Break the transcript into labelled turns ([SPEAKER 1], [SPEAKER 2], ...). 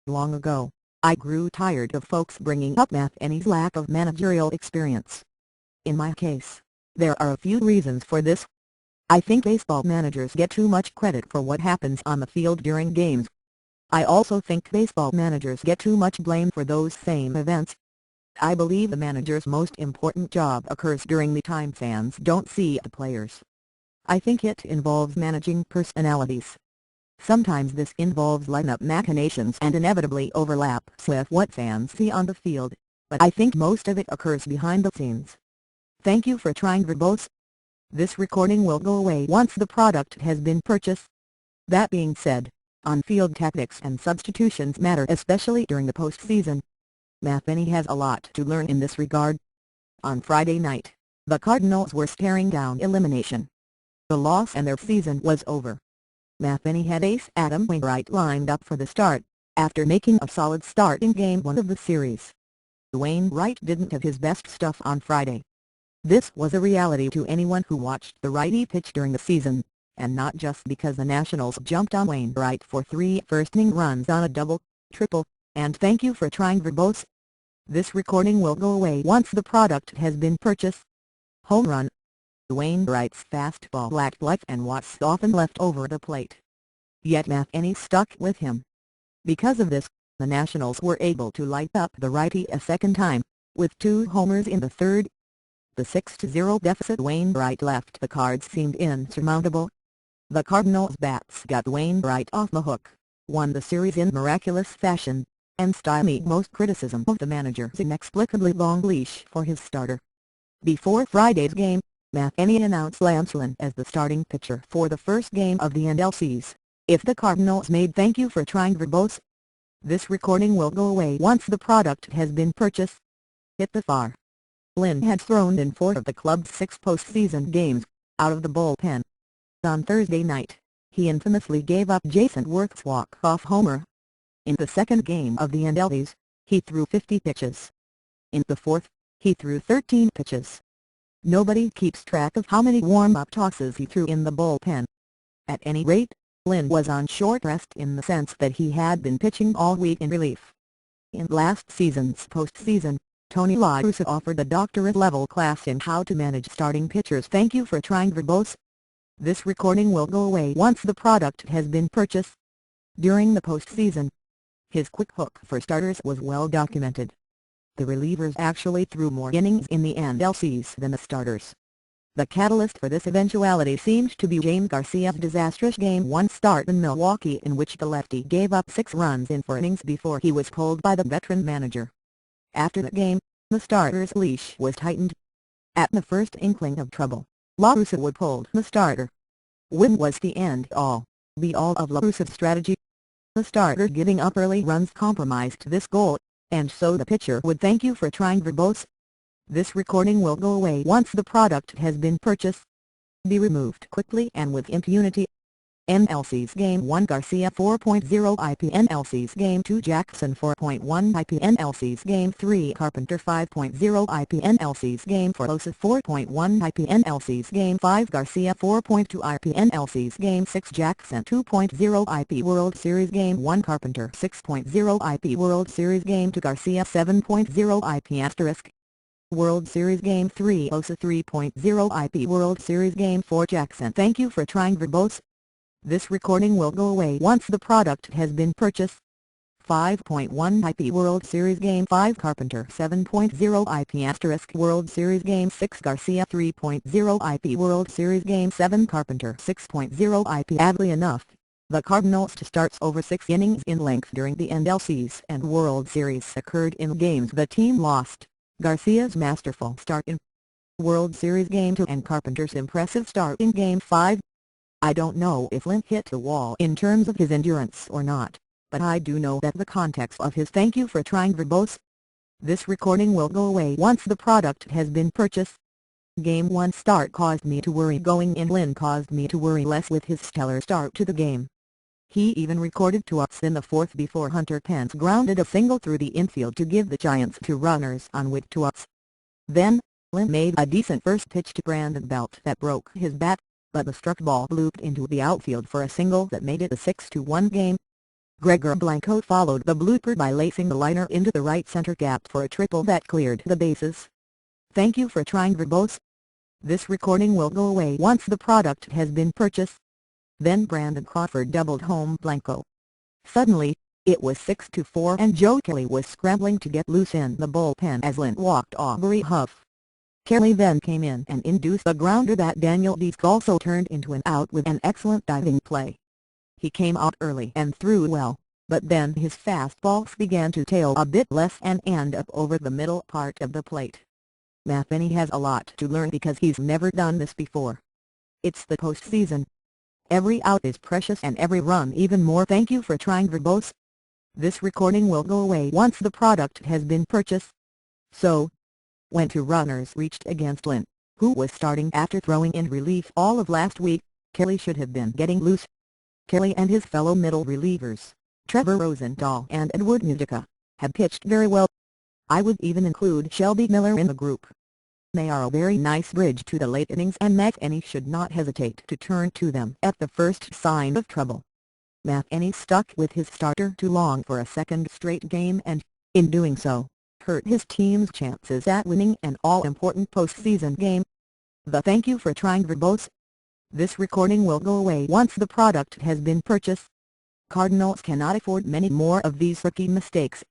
[SPEAKER 1] Long ago, I grew tired of folks bringing up Matheny's lack of managerial experience. In my case, there are a few reasons for this. I think baseball managers get too much credit for what happens on the field during games. I also think baseball managers get too much blame for those same events. I believe the manager's most important job occurs during the time fans don't see the players. I think it involves managing personalities. Sometimes this involves lineup machinations and inevitably overlaps with what fans see on the field, but I think most of it occurs behind the scenes. Thank you for trying verbose. This recording will go away once the product has been purchased. That being said, on-field tactics and substitutions matter especially during the postseason. Matheny has a lot to learn in this regard. On Friday night, the Cardinals were staring down elimination. The loss and their season was over. Matheny had ace Adam Wainwright lined up for the start, after making a solid start in Game 1 of the series. Wainwright didn't have his best stuff on Friday. This was a reality to anyone who watched the righty pitch during the season, and not just because the Nationals jumped on Wainwright for 3 first-inning runs on a double, triple, and thank you for trying verbose. This recording will go away once the product has been purchased. Home run. Wainwright's fastball lacked life and was often left over the plate. Yet Matheny stuck with him. Because of this, the Nationals were able to light up the righty a second time, with 2 homers in the third. The 6-0 deficit Wainwright left the Cards seemed insurmountable. The Cardinals' bats got Wainwright off the hook, won the series in miraculous fashion, and stymied most criticism of the manager's inexplicably long leash for his starter. Before Friday's game, Matheny announced Lance Lynn as the starting pitcher for the first game of the NLCS, if the Cardinals made thank you for trying verbose. This recording will go away once the product has been purchased. Hit the far. Lynn had thrown in 4 of the club's 6 postseason games, out of the bullpen. On Thursday night, he infamously gave up Jason Worth's walk-off homer. In the second game of the NLCS, he threw 50 pitches. In the fourth, he threw 13 pitches. Nobody keeps track of how many warm-up tosses he threw in the bullpen. At any rate, Lynn was on short rest in the sense that he had been pitching all week in relief. In last season's postseason, Tony La Russa offered a doctorate-level class in how to manage starting pitchers. Thank you for trying verbose. This recording will go away once the product has been purchased. During the postseason, his quick hook for starters was well documented. The relievers actually threw more innings in the NLCS than the starters. The catalyst for this eventuality seemed to be James Garcia's disastrous Game 1 start in Milwaukee, in which the lefty gave up 6 runs in 4 innings before he was pulled by the veteran manager. After the game, the starter's leash was tightened. At the first inkling of trouble, La Russa would pull the starter. When was the end-all, be-all of La Russa's strategy? The starter giving up early runs compromised this goal, and so the pitcher would thank you for trying verbose. This recording will go away once the product has been purchased. Be removed quickly and with impunity. NLCS Game 1 Garcia 4.0 IP NLCS Game 2 Jackson 4.1 IP NLCS Game 3 Carpenter 5.0 IP NLCS Game 4 Losa 4.1 IP NLCS Game 5 Garcia 4.2 IP NLCS Game 6 Jackson 2.0 IP World Series Game 1 Carpenter 6.0 IP World Series Game 2 Garcia 7.0 IP *. World Series Game 3 Losa 3.0 IP World Series Game 4 Jackson. Thank you for trying verbose. This recording will go away once the product has been purchased. 5.1 IP World Series Game 5 Carpenter 7.0 IP * World Series Game 6 Garcia 3.0 IP World Series Game 7 Carpenter 6.0 IP. Oddly enough, the Cardinals' starts over 6 innings in length during the NLCS and World Series occurred in games the team lost. Garcia's masterful start in World Series Game 2 and Carpenter's impressive start in Game 5. I don't know if Lynn hit the wall in terms of his endurance or not, but I do know that the context of his thank you for trying verbose. This recording will go away once the product has been purchased. Game 1 start caused me to worry going in. Lynn caused me to worry less with his stellar start to the game. He even recorded 2 outs in the 4th before Hunter Pence grounded a single through the infield to give the Giants 2 runners on with 2 outs. Then, Lynn made a decent first pitch to Brandon Belt that broke his bat, but the struck ball looped into the outfield for a single that made it a 6-1 game. Gregor Blanco followed the blooper by lacing the liner into the right center gap for a triple that cleared the bases. Thank you for trying verbose. This recording will go away once the product has been purchased. Then Brandon Crawford doubled home Blanco. Suddenly, it was 6-4 and Joe Kelly was scrambling to get loose in the bullpen as Lynn walked Aubrey Huff. Kelly then came in and induced a grounder that Daniel Diaz also turned into an out with an excellent diving play. He came out early and threw well, but then his fastballs began to tail a bit less and end up over the middle part of the plate. Matheny has a lot to learn because he's never done this before. It's the postseason. Every out is precious and every run even more. Thank you for trying verbose. This recording will go away once the product has been purchased. So, when two runners reached against Lynn, who was starting after throwing in relief all of last week, Kelly should have been getting loose. Kelly and his fellow middle relievers, Trevor Rosendahl and Edward Mujica, have pitched very well. I would even include Shelby Miller in the group. They are a very nice bridge to the late innings and Matheny should not hesitate to turn to them at the first sign of trouble. Matheny stuck with his starter too long for a second straight game and, in doing so, hurt his team's chances at winning an all-important postseason game. Thank you for trying verbose. This recording will go away once the product has been purchased. Cardinals cannot afford many more of these rookie mistakes.